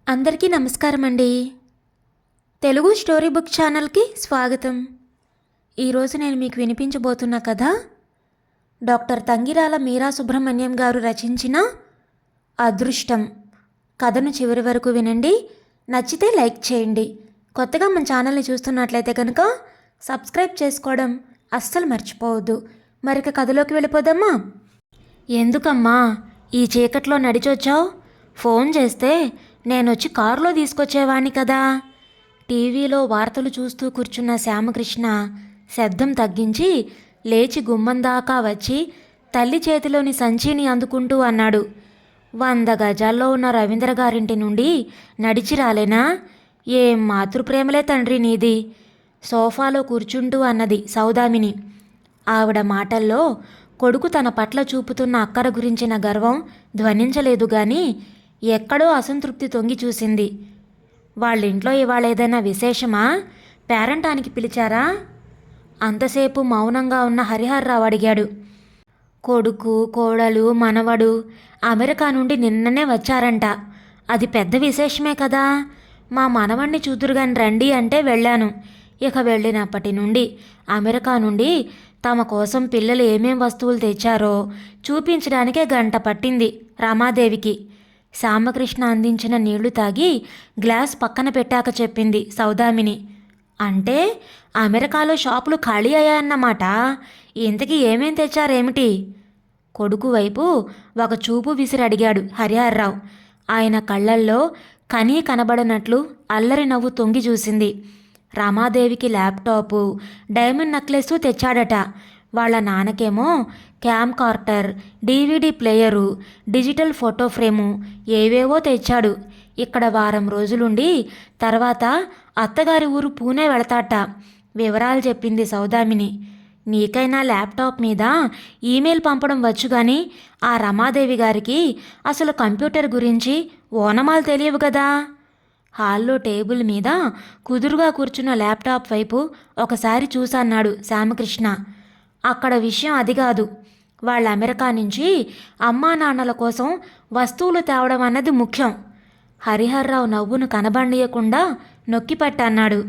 అందరికీ నమస్కారం అండి. తెలుగు స్టోరీ బుక్ ఛానల్కి స్వాగతం. ఈరోజు నేను మీకు వినిపించబోతున్న కథ డాక్టర్ తంగిరాల మీరా సుబ్రహ్మణ్యం గారు రచించిన అదృష్టం. కథను చివరి వరకు వినండి. నచ్చితే లైక్ చేయండి. కొత్తగా మన ఛానల్ని చూస్తున్నట్లయితే కనుక సబ్స్క్రైబ్ చేసుకోవడం అస్సలు మర్చిపోవద్దు. మరిక కథలోకి వెళ్ళిపోదామా? ఎందుకమ్మా ఈ చీకట్లో నడిచొచ్చావు? ఫోన్ చేస్తే నేనొచ్చి కారులో తీసుకొచ్చేవాణ్ణి కదా. టీవీలో వార్తలు చూస్తూ కూర్చున్న శ్యామకృష్ణ శబ్దం తగ్గించి లేచి గుమ్మం దాకా వచ్చి తల్లి చేతిలోని సంచిని అందుకుంటూ అన్నాడు. 100 గజాల్లో ఉన్న రవీంద్ర గారింటి నుండి నడిచి రాలేనా? ఏం మాతృప్రేమలే తండ్రి నీది, సోఫాలో కూర్చుంటూ అన్నది సౌదామిని. ఆవిడ మాటల్లో కొడుకు తన పట్ల చూపుతున్న అక్కర గురించిన గర్వం ధ్వనించలేదు గాని ఎక్కడో అసంతృప్తి తొంగి చూసింది. వాళ్ళింట్లో ఇవాళ ఏదైనా విశేషమా? పేరంటానికి పిలిచారా? అంతసేపు మౌనంగా ఉన్న హరిహర్రావు అడిగాడు. కొడుకు, కోడలు, మనవడు అమెరికా నుండి నిన్ననే వచ్చారంట. అది పెద్ద విశేషమే కదా. మా మనవణ్ణి చూదురుగాని రండి అంటే వెళ్ళాను. ఇక వెళ్ళినప్పటి నుండి అమెరికా నుండి తమ కోసం పిల్లలు ఏమేం వస్తువులు తెచ్చారో చూపించడానికే గంట పట్టింది రమాదేవికి. శ్యామకృష్ణ అందించిన నీళ్లు తాగి గ్లాస్ పక్కన పెట్టాక చెప్పింది సౌదామిని. అంటే అమెరికాలో షాపులు ఖాళీ అయ్యాయన్నమాట. ఇంతకీ ఏమేం తెచ్చారేమిటి? కొడుకు వైపు ఒక చూపు విసిరి అడిగాడు హరిహర్రావు. ఆయన కళ్ళల్లో కనీ కనబడనట్లు అల్లరి నవ్వు తొంగి చూసింది. రమాదేవికి ల్యాప్టాపు, డైమండ్ నెక్లెస్ తెచ్చాడట. వాళ్ళ నాన్నకేమో camcorder, DVD player, digital photo frame ఏవేవో తెచ్చాడు. ఇక్కడ వారం రోజులుండి తర్వాత అత్తగారి ఊరు పూణే వెళతాట. వివరాలు చెప్పింది సౌదామిని. నీకైనా ల్యాప్టాప్ మీద ఈమెయిల్ పంపడం వచ్చు కానీ ఆ రమాదేవి గారికి అసలు కంప్యూటర్ గురించి ఓనమాలు తెలియవు కదా. హాల్లో టేబుల్ మీద కుదురుగా కూర్చున్న ల్యాప్టాప్ వైపు ఒకసారి చూసన్నాడు శ్యామకృష్ణ. అక్కడ విషయం అది కాదు. వాళ్ళ అమెరికా నుంచి అమ్మా నాన్నల కోసం వస్తువులు తేవడం అన్నది ముఖ్యం. హరిహర్రావు నవ్వును కనబండియకుండా నొక్కిపట్టన్నాడు.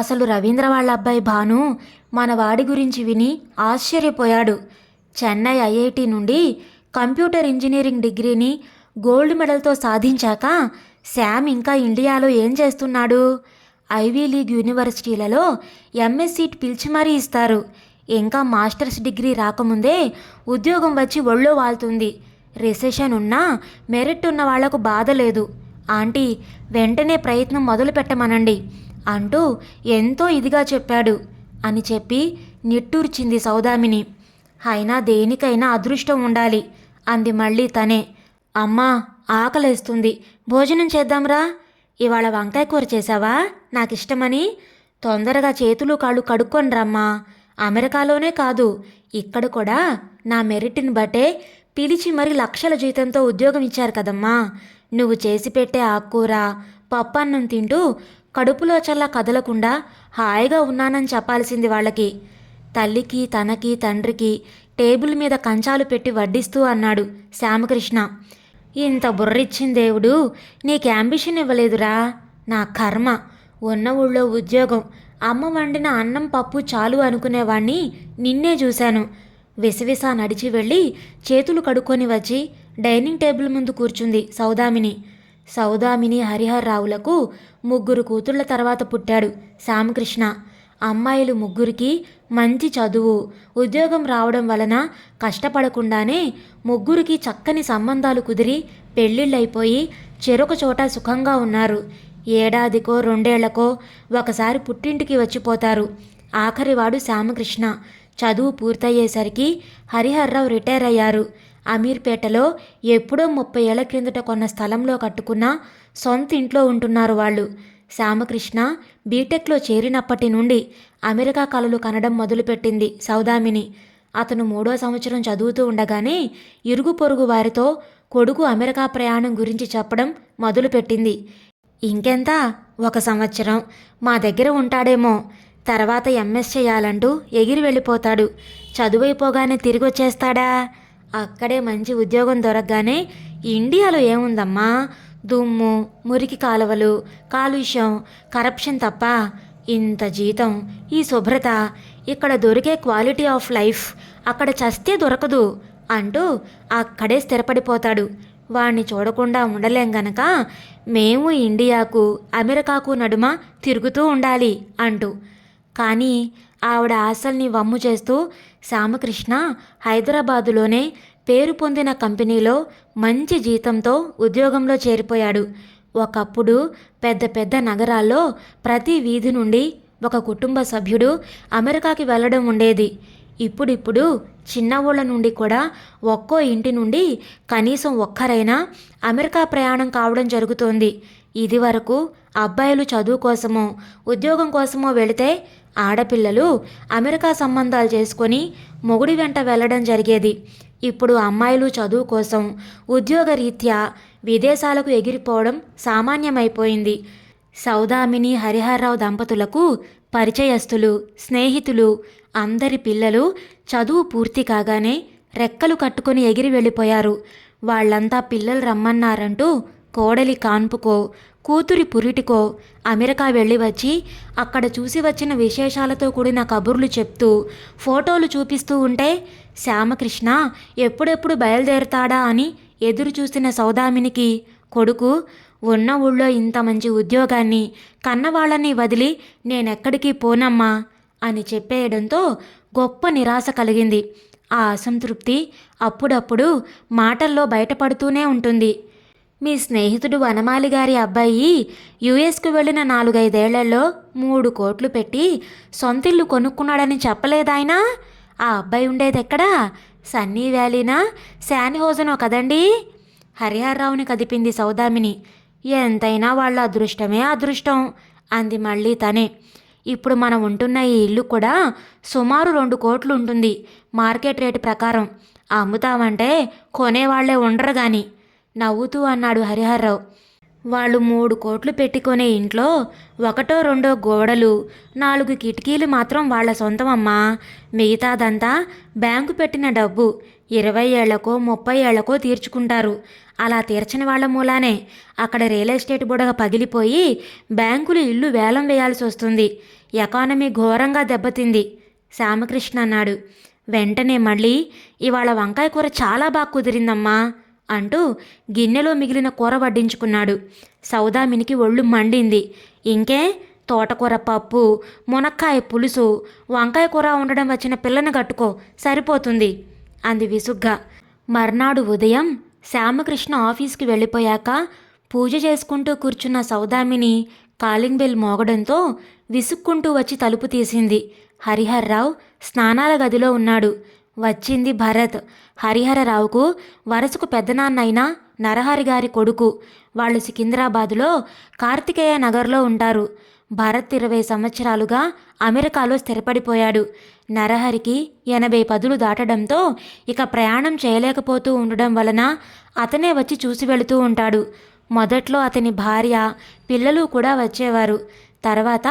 అసలు రవీంద్ర వాళ్ళ అబ్బాయి భాను మన వాడి గురించి విని ఆశ్చర్యపోయాడు. చెన్నై IIT నుండి కంప్యూటర్ ఇంజనీరింగ్ డిగ్రీని గోల్డ్ మెడల్తో సాధించాక శ్యామ్ ఇంకా ఇండియాలో ఏం చేస్తున్నాడు? ఐవీ లీగ్ యూనివర్సిటీలలో MS సీట్ పిలిచి మరీ ఇస్తారు. ఇంకా మాస్టర్స్ డిగ్రీ రాకముందే ఉద్యోగం వచ్చి ఒళ్ళో వాళ్తుంది. రిసెషన్ ఉన్నా మెరిట్ ఉన్న వాళ్లకు బాధ లేదు. ఆంటీ వెంటనే ప్రయత్నం మొదలు పెట్టమనండి అంటూ ఎంతో ఇదిగా చెప్పాడు అని చెప్పి నిట్టూర్చింది సౌదామిని. అయినా దేనికైనా అదృష్టం ఉండాలి అంది మళ్ళీ తనే. అమ్మా ఆకలేస్తుంది, భోజనం చేద్దాంరా. ఇవాళ వంకాయ కూర చేశావా? నాకిష్టమని. తొందరగా చేతులు కాళ్ళు కడుక్కొని రమ్మా. అమెరికాలోనే కాదు ఇక్కడ కూడా నా మెరిట్ని బట్టే పిలిచి మరి లక్షల జీతంతో ఉద్యోగం ఇచ్చారు కదమ్మా. నువ్వు చేసి పెట్టే ఆకుకూర పప్పన్నం తింటూ కడుపులో చల్లా కదలకుండా హాయిగా ఉన్నానని చెప్పాల్సింది వాళ్ళకి. తల్లికి తనకి తండ్రికి టేబుల్ మీద కంచాలు పెట్టి వడ్డిస్తూ అన్నాడు శ్యామకృష్ణ. ఇంత బుర్రిచ్చిన దేవుడు నీకు యాంబిషన్ ఇవ్వలేదురా. నా కర్మ. ఉన్న ఊళ్ళో ఉద్యోగం, అమ్మ వండిన అన్నం పప్పు చాలు అనుకునేవాణ్ణి నిన్నే చూశాను. విసవిసా నడిచి వెళ్ళి చేతులు కడుక్కొని వచ్చి డైనింగ్ టేబుల్ ముందు కూర్చుంది సౌదామిని హరిహర్రావులకు 3 కూతుళ్ల తర్వాత పుట్టాడు శ్యామకృష్ణ. అమ్మాయిలు 3కి మంచి చదువు, ఉద్యోగం రావడం వలన కష్టపడకుండానే 3కి చక్కని సంబంధాలు కుదిరి పెళ్ళిళ్ళైపోయి చెరొక చోట సుఖంగా ఉన్నారు. ఏడాదికో 2 ఏళ్లకో ఒకసారి పుట్టింటికి వచ్చిపోతారు. ఆఖరివాడు శ్యామకృష్ణ. చదువు పూర్తయ్యేసరికి హరిహర్రావు రిటైర్ అయ్యారు. అమీర్పేటలో ఎప్పుడో 30 ఏళ్ల క్రిందట కొన్న స్థలంలో కట్టుకున్న సొంత ఇంట్లో ఉంటున్నారు వాళ్ళు. శ్యామకృష్ణ బీటెక్లో చేరినప్పటి నుండి అమెరికా కలలు కనడం మొదలుపెట్టింది సౌదామిని. అతను 3వ సంవత్సరం చదువుతూ ఉండగానే ఇరుగు పొరుగు వారితో కొడుకు అమెరికా ప్రయాణం గురించి చెప్పడం మొదలుపెట్టింది. ఇంకెంత, 1 సంవత్సరం మా దగ్గర ఉంటాడేమో, తర్వాత MS చేయాలంటూ ఎగిరి వెళ్ళిపోతాడు. చదువైపోగానే తిరిగి వచ్చేస్తాడా? అక్కడే మంచి ఉద్యోగం దొరకగానే ఇండియాలో ఏముందమ్మా, దుమ్ము, మురికి కాలువలు, కాలుష్యం, కరప్షన్ తప్ప ఇంత జీతం, ఈ శుభ్రత, ఇక్కడ దొరికే క్వాలిటీ ఆఫ్ లైఫ్ అక్కడ చస్తే దొరకదు అంటూ అక్కడే స్థిరపడిపోతాడు. వాణ్ణి చూడకుండా ఉండలేం గనక మేము ఇండియాకు అమెరికాకు నడుమ తిరుగుతూ ఉండాలి అంటూ. కానీ ఆవిడ ఆశల్ని వమ్ము చేస్తూ శ్యామకృష్ణ హైదరాబాదులోనే పేరు పొందిన కంపెనీలో మంచి జీతంతో ఉద్యోగంలో చేరిపోయాడు. ఒకప్పుడు పెద్ద పెద్ద నగరాల్లో ప్రతి వీధి నుండి ఒక కుటుంబ సభ్యుడు అమెరికాకి వెళ్ళడం ఉండేది. ఇప్పుడిప్పుడు చిన్న ఊళ్ళ నుండి కూడా ఒక్కో ఇంటి నుండి కనీసం ఒక్కరైనా అమెరికా ప్రయాణం కావడం జరుగుతోంది. ఇది వరకు అబ్బాయిలు చదువు కోసమో ఉద్యోగం కోసమో వెళితే ఆడపిల్లలు అమెరికా సంబంధాలు చేసుకొని మొగుడి వెంట వెళ్ళడం జరిగేది. ఇప్పుడు అమ్మాయిలు చదువు కోసం ఉద్యోగరీత్యా విదేశాలకు ఎగిరిపోవడం సామాన్యమైపోయింది. సౌదామిని హరిహర్రావు దంపతులకు పరిచయస్తులు, స్నేహితులు అందరి పిల్లలు చదువు పూర్తి కాగానే రెక్కలు కట్టుకొని ఎగిరి వెళ్ళిపోయారు. వాళ్ళంతా పిల్లలు రమ్మన్నారంటూ కోడలి కాన్పుకో కూతురి పురిటికో అమెరికా వెళ్ళి వచ్చి అక్కడ చూసి వచ్చిన విశేషాలతో కూడిన కబుర్లు చెప్తూ ఫోటోలు చూపిస్తూ ఉంటే శ్యామకృష్ణ ఎప్పుడెప్పుడు బయలుదేరతాడా అని ఎదురు చూసిన సౌదామినికి కొడుకు ఉన్న ఊళ్ళో ఇంత మంచి ఉద్యోగాన్ని కన్నవాళ్ళని వదిలి నేనెక్కడికి పోనమ్మా అని చెప్పేయడంతో గొప్ప నిరాశ కలిగింది. ఆ అసంతృప్తి అప్పుడప్పుడు మాటల్లో బయటపడుతూనే ఉంటుంది. మీ స్నేహితుడు వనమాలి గారి అబ్బాయి యుఎస్కు వెళ్ళిన 4-5 ఏళ్లలో 3 కోట్లు పెట్టి సొంతిల్లు కొనుక్కున్నాడని చెప్పలేదాయనా? ఆ అబ్బాయి ఉండేదెక్కడా? సన్నీ వ్యాలీనా, శానిహోజనో కదండీ? హరిహర్రావుని కదిపింది సౌదామిని. ఎంతైనా వాళ్ళ అదృష్టమే అదృష్టం అంది మళ్ళీ తనే. ఇప్పుడు మనం ఉంటున్న ఈ ఇల్లు కూడా సుమారు 2 కోట్లు ఉంటుంది మార్కెట్ రేటు ప్రకారం. అమ్ముతామంటే కొనేవాళ్లే ఉండరు గాని నవ్వుతూ అన్నాడు హరిహర్రావు. వాళ్ళు 3 కోట్లు పెట్టుకునే ఇంట్లో 1-2 గోడలు 4 కిటికీలు మాత్రం వాళ్ళ సొంతమమ్మా. మిగతాదంతా బ్యాంకు పెట్టిన డబ్బు 20 ఏళ్లకో 30 ఏళ్లకో తీర్చుకుంటారు. అలా తీర్చని వాళ్ళ మూలానే అక్కడ రియల్ ఎస్టేట్ బుడగ పగిలిపోయి బ్యాంకులు ఇల్లు వేలం వేయాల్సి వస్తుంది. ఎకానమీ ఘోరంగా దెబ్బతింది శ్యామకృష్ణ అన్నాడు. వెంటనే మళ్ళీ ఇవాళ వంకాయ కూర చాలా బాగా కుదిరిందమ్మా అంటూ గిన్నెలో మిగిలిన కూర వడ్డించుకున్నాడు. సౌదామినికి ఒళ్ళు మండింది. ఇంకే తోటకూర పప్పు, మునక్కాయ పులుసు, వంకాయ కూర ఉండడం వచ్చిన పిల్లని కట్టుకో సరిపోతుంది అంది విసుగ్గా. మర్నాడు ఉదయం శ్యామకృష్ణ ఆఫీస్కి వెళ్ళిపోయాక పూజ చేసుకుంటూ కూర్చున్న సౌదామిని కాలింగ్ బెల్ మోగడంతో విసుక్కుంటూ వచ్చి తలుపు తీసింది. హరిహర్రావు స్నానాల గదిలో ఉన్నాడు. వచ్చింది భరత్. హరిహరరావుకు వరసకు పెద్దనాన్నైన నరహరి గారి కొడుకు. వాళ్ళు సికింద్రాబాదులో కార్తికేయ నగర్లో ఉంటారు. భరత్ 20 సంవత్సరాలుగా అమెరికాలో స్థిరపడిపోయాడు. నరహరికి 80 పదులు దాటడంతో ఇక ప్రయాణం చేయలేకపోతూ ఉండడం వలన అతనే వచ్చి చూసి వెళుతూ ఉంటాడు. మొదట్లో అతని భార్య, పిల్లలు కూడా వచ్చేవారు. తర్వాత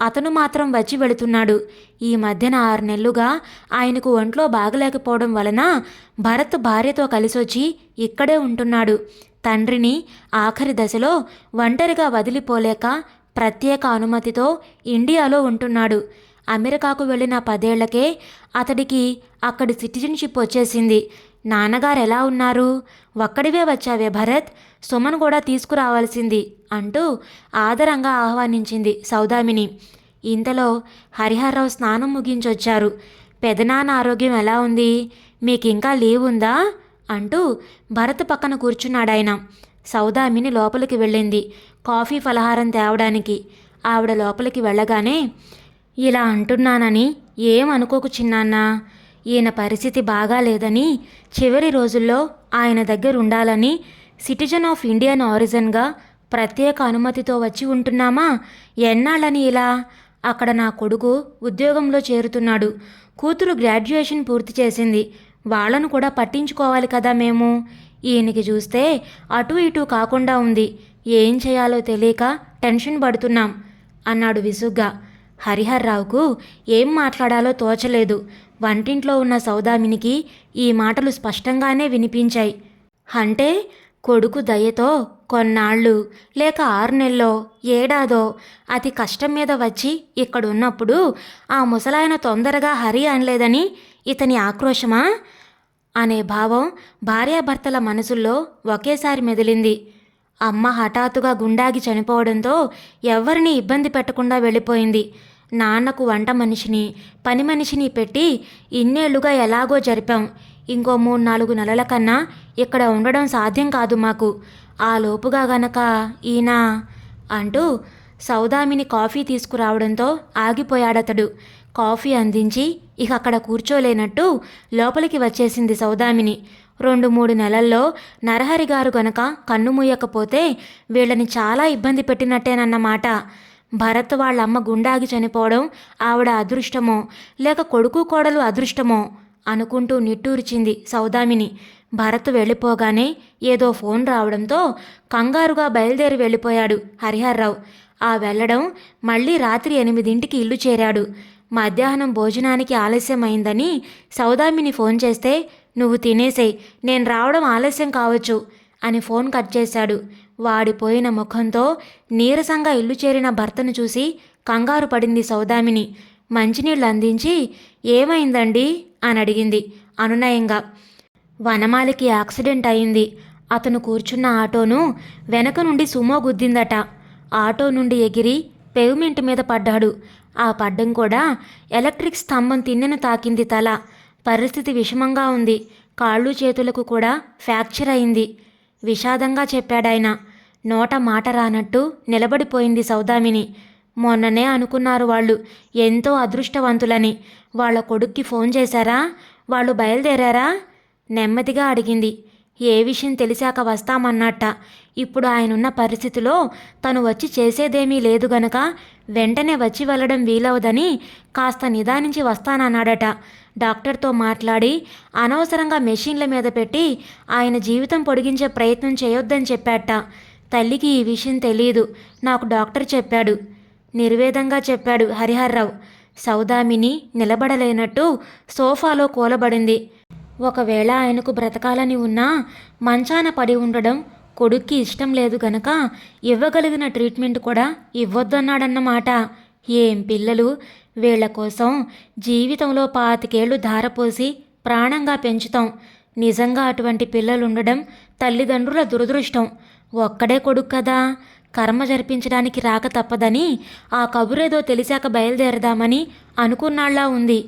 అతను మాత్రం వచ్చి వెళుతున్నాడు. ఈ మధ్యన 6 నెలలుగా ఆయనకు ఒంట్లో బాగలేకపోవడం వలన భరత్ భార్యతో కలిసొచ్చి ఇక్కడే ఉంటున్నాడు. తండ్రిని ఆఖరి దశలో ఒంటరిగా వదిలిపోలేక ప్రత్యేక అనుమతితో ఇండియాలో ఉంటున్నాడు. అమెరికాకు వెళ్ళిన 10 ఏళ్లకే అతడికి అక్కడి సిటిజన్షిప్ వచ్చేసింది. నాన్నగారు ఎలా ఉన్నారు? ఒక్కడివే వచ్చావే భరత్, సుమన్ కూడా తీసుకురావాల్సింది అంటూ ఆదరంగా ఆహ్వానించింది సౌదామిని. ఇంతలో హరిహర్రావు స్నానం ముగించొచ్చారు. పెదనాన్న ఆరోగ్యం ఎలా ఉంది? మీకింకా లీవ్ ఉందా అంటూ భరత్ పక్కన కూర్చున్నాడాయన. సౌదామిని లోపలికి వెళ్ళింది కాఫీ ఫలహారం తేవడానికి. ఆవిడ లోపలికి వెళ్ళగానే, ఇలా అంటున్నానని ఏమనుకోకు చిన్నాన్నా, ఈయన పరిస్థితి బాగాలేదని చివరి రోజుల్లో ఆయన దగ్గర ఉండాలని సిటిజన్ ఆఫ్ ఇండియన్ ఆరిజిన్గా ప్రత్యేక అనుమతితో వచ్చి ఉంటున్నామా? ఎన్నాళ్ళని ఇలా? అక్కడ నా కొడుకు ఉద్యోగంలో చేరుతున్నాడు. కూతురు గ్రాడ్యుయేషన్ పూర్తి చేసింది. వాళ్ళను కూడా పట్టించుకోవాలి కదా మేము. ఈయనకి చూస్తే అటు ఇటు కాకుండా ఉంది. ఏం చేయాలో తెలియక టెన్షన్ పడుతున్నాం అన్నాడు విసుగ్గా. హరిహర్రావుకు ఏం మాట్లాడాలో తోచలేదు. వంటింట్లో ఉన్న సౌదామినికి ఈ మాటలు స్పష్టంగానే వినిపించాయి. అంటే కొడుకు దయతో కొన్నాళ్ళు లేక 6 నెల్లో ఏడాదో అతి కష్టం మీద వచ్చి ఇక్కడున్నప్పుడు ఆ ముసలాయన తొందరగా హరి అనలేదని ఇతని ఆక్రోశమా అనే భావం భార్యాభర్తల మనసుల్లో ఒకేసారి మెదిలింది. అమ్మ హఠాత్తుగా గుండాగి చనిపోవడంతో ఎవ్వరినీ ఇబ్బంది పెట్టకుండా వెళ్ళిపోయింది. నాన్నకు వంట మనిషిని పని మనిషిని పెట్టి ఇన్నేళ్లుగా ఎలాగో జరిపాం. ఇంకో 3-4 నెలల కన్నా ఇక్కడ ఉండడం సాధ్యం కాదు మాకు. ఆ లోపుగా గనక ఈయన అంటూ సౌదామిని కాఫీ తీసుకురావడంతో ఆగిపోయాడతడు. కాఫీ అందించి ఇక అక్కడ కూర్చోలేనట్టు లోపలికి వచ్చేసింది సౌదామిని. 2-3 నెలల్లో నరహరి గారు గనక కన్ను మూయకపోతే వీళ్ళని చాలా ఇబ్బంది పెట్టినట్టేనన్నమాట. భరత్ వాళ్ళమ్మ గుండాగి చనిపోవడం ఆవిడ అదృష్టమో లేక కొడుకు కోడలు అదృష్టమో అనుకుంటూ నిట్టూర్చింది సౌదామిని. భరత్ వెళ్ళిపోగానే ఏదో ఫోన్ రావడంతో కంగారుగా బయలుదేరి వెళ్ళిపోయాడు హరిహర్రావు. ఆ వెళ్ళడం మళ్ళీ రాత్రి 8ంటికి ఇల్లు చేరాడు. మధ్యాహ్నం భోజనానికి ఆలస్యమైందని సౌదామిని ఫోన్ చేస్తే, నువ్వు తినేసేయ్, నేను రావడం ఆలస్యం కావచ్చు అని ఫోన్ కట్ చేశాడు. వాడిపోయిన ముఖంతో నీరసంగా ఇల్లు చేరిన భర్తను చూసి కంగారు పడింది సౌదామిని. మంచినీళ్ళు అందించి, ఏమైందండి అని అడిగింది అనునయంగా. వనమాలికి యాక్సిడెంట్ అయింది. అతను కూర్చున్న ఆటోను వెనక నుండి సుమో గుద్దిందట. ఆటో నుండి ఎగిరి పేవ్మెంట్ మీద పడ్డాడు. ఆ పడ్డం కూడా ఎలక్ట్రిక్ స్తంభం తిన్నెను తాకింది తల. పరిస్థితి విషమంగా ఉంది. కాళ్ళు చేతులకు కూడా ఫ్రాక్చర్ అయింది. విషాదంగా చెప్పాడాయన. నోట మాట రానట్టు నిలబడిపోయింది సౌదామిని. మొన్ననే అనుకున్నారు వాళ్ళు ఎంతో అదృష్టవంతులని. వాళ్ళ కొడుక్కి ఫోన్ చేశారా? వాళ్ళు బయలుదేరారా? నెమ్మదిగా అడిగింది. ఏ విషయం తెలిసాక వస్తామన్నట్ట. ఇప్పుడు ఆయనున్న పరిస్థితిలో తను వచ్చి చేసేదేమీ లేదు గనక వెంటనే వచ్చి వెళ్ళడం వీలవదని కాస్త నిదానించి వస్తానన్నాడట. డాక్టర్తో మాట్లాడి అనవసరంగా మెషిన్ల మీద పెట్టి ఆయన జీవితం పొడిగించే ప్రయత్నం చేయొద్దని చెప్పాట. తల్లికి ఈ విషయం తెలియదు, నాకు డాక్టర్ చెప్పాడు. నిర్వేదంగా చెప్పాడు హరిహర్రావు. సౌదామిని నిలబడలేనట్టు సోఫాలో కూలబడింది. ఒకవేళ ఆయనకు బ్రతకాలని ఉన్నా మంచాన పడి ఉండడం కొడుక్కి ఇష్టం లేదు గనక ఇవ్వగలిగిన ట్రీట్మెంట్ కూడా ఇవ్వొద్దన్నాడన్నమాట. ఏం పిల్లలు! వీళ్ల కోసం జీవితంలో 25 ఏళ్లు ధారపోసి ప్రాణంగా పెంచుతాం. నిజంగా అటువంటి పిల్లలుండడం తల్లిదండ్రుల దురదృష్టం. ఒక్కడే కొడుకు కదా, కర్మ జరిపించడానికి రాక తప్పదని ఆ కబురేదో తెలిసాక బయలుదేరదామని అనుకున్నాళ్లా ఉంది.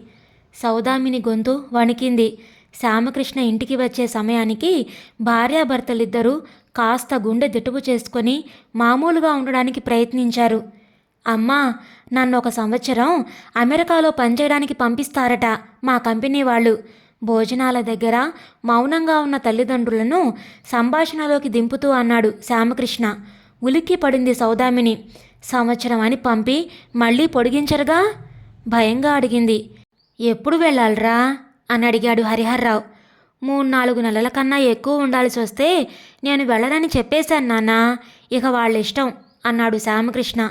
సౌదామిని గొంతు వణికింది. శ్యామకృష్ణ ఇంటికి వచ్చే సమయానికి భార్యాభర్తలిద్దరూ కాస్త గుండె దిటువు చేసుకొని మామూలుగా ఉండడానికి ప్రయత్నించారు. అమ్మా, నన్ను 1 సంవత్సరం అమెరికాలో పనిచేయడానికి పంపిస్తారట మా కంపెనీ వాళ్ళు. భోజనాల దగ్గర మౌనంగా ఉన్న తల్లిదండ్రులను సంభాషణలోకి దింపుతూ అన్నాడు శ్యామకృష్ణ. ఉలిక్కి పడింది సౌదామిని. సంవత్సరం అని పంపి మళ్ళీ పొడిగించరుగా? భయంగా అడిగింది. ఎప్పుడు వెళ్ళాలరా అని అడిగాడు హరిహర్రావు. 3-4 నెలల కన్నా ఎక్కువ ఉండాల్సి వస్తే నేను వెళ్ళనని చెప్పేశాను నాన్న, ఇక వాళ్ళ ఇష్టం అన్నాడు శ్యామకృష్ణ.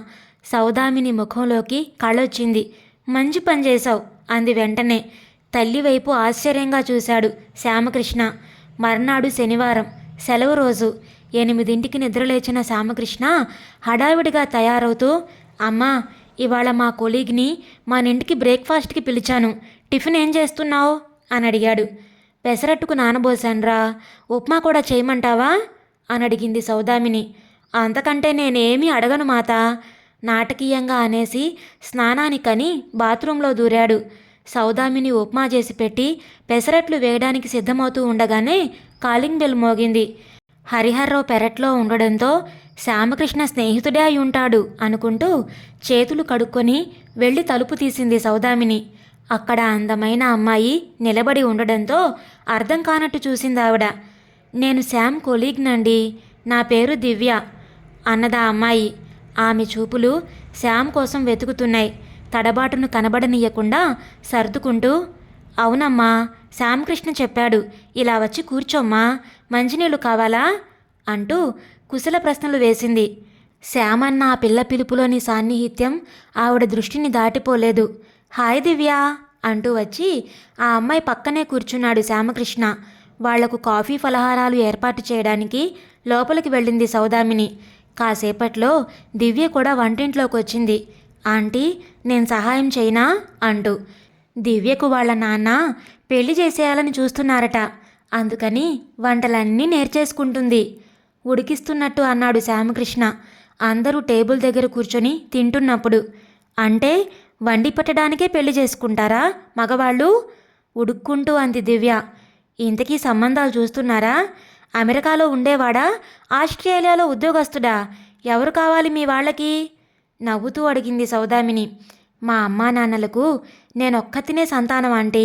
సౌదామిని ముఖంలోకి కళ్ళొచ్చింది. మంచి పని చేశావు అంది వెంటనే. తల్లి వైపు ఆశ్చర్యంగా చూశాడు శ్యామకృష్ణ. మర్నాడు శనివారం, సెలవు రోజు. 8ంటికి నిద్రలేచిన శ్యామకృష్ణ హడావిడిగా తయారవుతూ, అమ్మా, ఇవాళ మా కొలీగ్ని మన ఇంటికి బ్రేక్ఫాస్ట్కి పిలిచాను, టిఫిన్ ఏం చేస్తున్నావు అని అడిగాడు. పెసరట్టుకు నానబోసాన్రా, ఉప్మా కూడా చేయమంటావా అని అడిగింది సౌదామిని. అంతకంటే నేనేమీ అడగను మాత నాటకీయంగా అనేసి స్నానానికని బాత్రూంలో దూరాడు. సౌదామిని ఉప్మా చేసి పెట్టి పెసరట్లు వేయడానికి సిద్ధమవుతూ ఉండగానే కాలింగ్ బెల్ మోగింది. హరిహర్రావు పెరట్లో ఉండడంతో శ్యామకృష్ణ స్నేహితుడే అయి ఉంటాడు అనుకుంటూ చేతులు కడుక్కొని వెళ్ళి తలుపు తీసింది సౌదామిని. అక్కడ అందమైన అమ్మాయి నిలబడి ఉండడంతో అర్థం కానట్టు చూసింది ఆవిడ. నేను శ్యామ్ కొలీగ్నండి, నా పేరు దివ్య అన్నదా అమ్మాయి. ఆమె చూపులు శ్యామ్ కోసం వెతుకుతున్నాయి. తడబాటును కనబడనీయకుండా సర్దుకుంటూ, అవునమ్మా, శ్యామకృష్ణ చెప్పాడు, ఇలా వచ్చి కూర్చోమ్మా, మంచినీళ్ళు కావాలా అంటూ కుశల ప్రశ్నలు వేసింది. శ్యామన్న ఆ పిల్ల పిలుపులోని సాన్నిహిత్యం ఆవిడ దృష్టిని దాటిపోలేదు. హాయ్ దివ్య అంటూ వచ్చి ఆ అమ్మాయి పక్కనే కూర్చున్నాడు శ్యామకృష్ణ. వాళ్లకు కాఫీ ఫలహారాలు ఏర్పాటు చేయడానికి లోపలికి వెళ్ళింది సౌదామిని. కాసేపట్లో దివ్య కూడా వంటింట్లోకి వచ్చింది. ఆంటీ, నేను సహాయం చేయనా అంటూ. దివ్యకు వాళ్ళ నాన్న పెళ్లి చేసేయాలని చూస్తున్నారట, అందుకని వంటలన్నీ నేర్చేసుకుంటుంది ఉడికిస్తున్నట్టు అన్నాడు శ్యామకృష్ణ అందరూ టేబుల్ దగ్గర కూర్చొని తింటున్నప్పుడు. అంటే వండి పెట్టడానికే పెళ్లి చేసుకుంటారా మగవాళ్ళు? ఉడుక్కుంటూ అంది దివ్య. ఇంతకీ సంబంధాలు చూస్తున్నారా? అమెరికాలో ఉండేవాడా, ఆస్ట్రేలియాలో ఉద్యోగస్తుడా? ఎవరు కావాలి మీ వాళ్ళకి? నవ్వుతూ అడిగింది సౌదామిని. మా అమ్మా నాన్నలకు నేనొక్కతినే సంతానం ఆంటీ,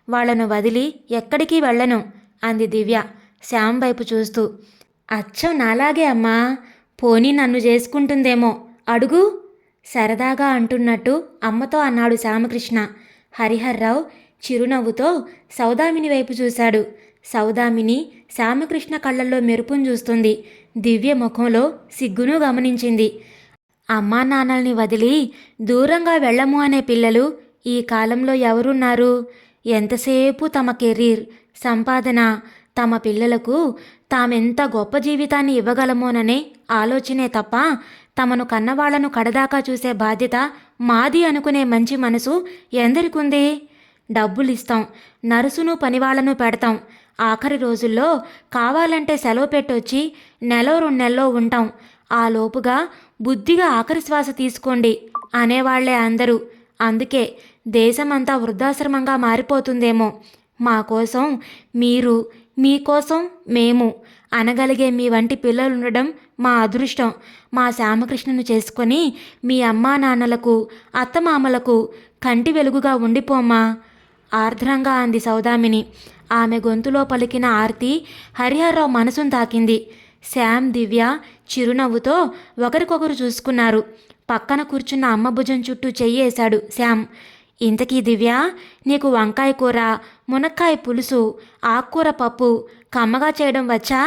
వాళ్లను వదిలి ఎక్కడికి వెళ్ళను అంది దివ్య శ్యామ్ వైపు చూస్తూ. అచ్చం నాలాగే అమ్మా, పోనీ నన్ను చేసుకుంటుందేమో అడుగు సరదాగా అంటున్నట్టు అమ్మతో అన్నాడు శ్యామకృష్ణ. హరిహర్రావు చిరునవ్వుతో సౌదామిని వైపు చూశాడు. సౌదామిని శ్యామకృష్ణ కళ్ళల్లో మెరుపును చూస్తుంది. దివ్య ముఖంలో సిగ్గును గమనించింది. అమ్మా నాన్నల్ని వదిలి దూరంగా వెళ్ళము అనే పిల్లలు ఈ కాలంలో ఎవరున్నారు? ఎంతసేపు తమ కెరీర్, సంపాదన, తమ పిల్లలకు తామెంత గొప్ప జీవితాన్ని ఇవ్వగలమోననే ఆలోచనే తప్ప తమను కన్నవాళ్లను కడదాకా చూసే బాధ్యత మాది అనుకునే మంచి మనసు ఎందరికుంది? డబ్బులిస్తాం, నర్సును పనివాళ్లను పెడతాం, ఆఖరి రోజుల్లో కావాలంటే సెలవు పెట్టొచ్చి నెలో 2 నెలల్లో ఉంటాం, ఆ లోపుగా బుద్ధిగా ఆఖరి శ్వాస తీసుకోండి అనేవాళ్లే అందరూ. అందుకే దేశమంతా వృద్ధాశ్రమంగా మారిపోతుందేమో. మా కోసం మీరు, మీకోసం మేము అనగలిగే మీ వంటి పిల్లలుండడం మా అదృష్టం. మా శ్యామకృష్ణను చేసుకొని మీ అమ్మా నాన్నలకు, అత్తమామలకు కంటి వెలుగుగా ఉండిపోమ్మా ఆర్ద్రంగా అంది సౌదామిని. ఆమె గొంతులో పలికిన ఆర్తి హరిహర్రావు మనసును తాకింది. శ్యామ్, దివ్య చిరునవ్వుతో ఒకరికొకరు చూసుకున్నారు. పక్కన కూర్చున్న అమ్మ భుజం చుట్టూ చెయ్యేశాడు శ్యామ్. ఇంతకీ దివ్య, నీకు వంకాయ కూర, మునక్కాయ పులుసు, ఆకుకూర పప్పు కమ్మగా చేయడం వచ్చా?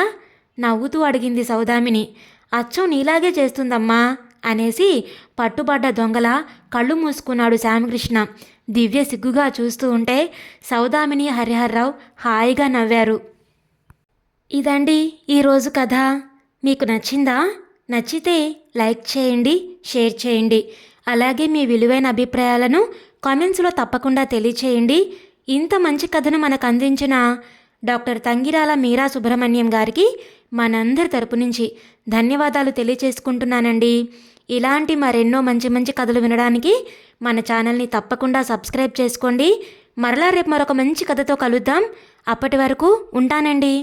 నవ్వుతూ అడిగింది సౌదామిని. అచ్చం నీలాగే చేస్తుందమ్మా అనేసి పట్టుబడ్డ దొంగలా కళ్ళు మూసుకున్నాడు శ్యామకృష్ణ. దివ్య సిగ్గుగా చూస్తూ ఉంటే సౌదామిని, హరిహర్రావు హాయిగా నవ్వారు. ఇదండి ఈరోజు కథ. మీకు నచ్చిందా? నచ్చితే లైక్ చేయండి, షేర్ చేయండి. అలాగే మీ విలువైన అభిప్రాయాలను కామెంట్స్లో తప్పకుండా తెలియచేయండి. ఇంత మంచి కథను మనకు అందించిన డాక్టర్ తంగిరాల మీరా సుబ్రహ్మణ్యం గారికి మనందరి తరపు నుంచి ధన్యవాదాలు తెలియచేసుకుంటున్నానండి. ఇలాంటి మరెన్నో మంచి మంచి కథలు వినడానికి మన ఛానల్ని తప్పకుండా సబ్స్క్రైబ్ చేసుకోండి. మరలా రేపు మరొక మంచి కథతో కలుద్దాం. అప్పటి వరకు ఉంటానండి.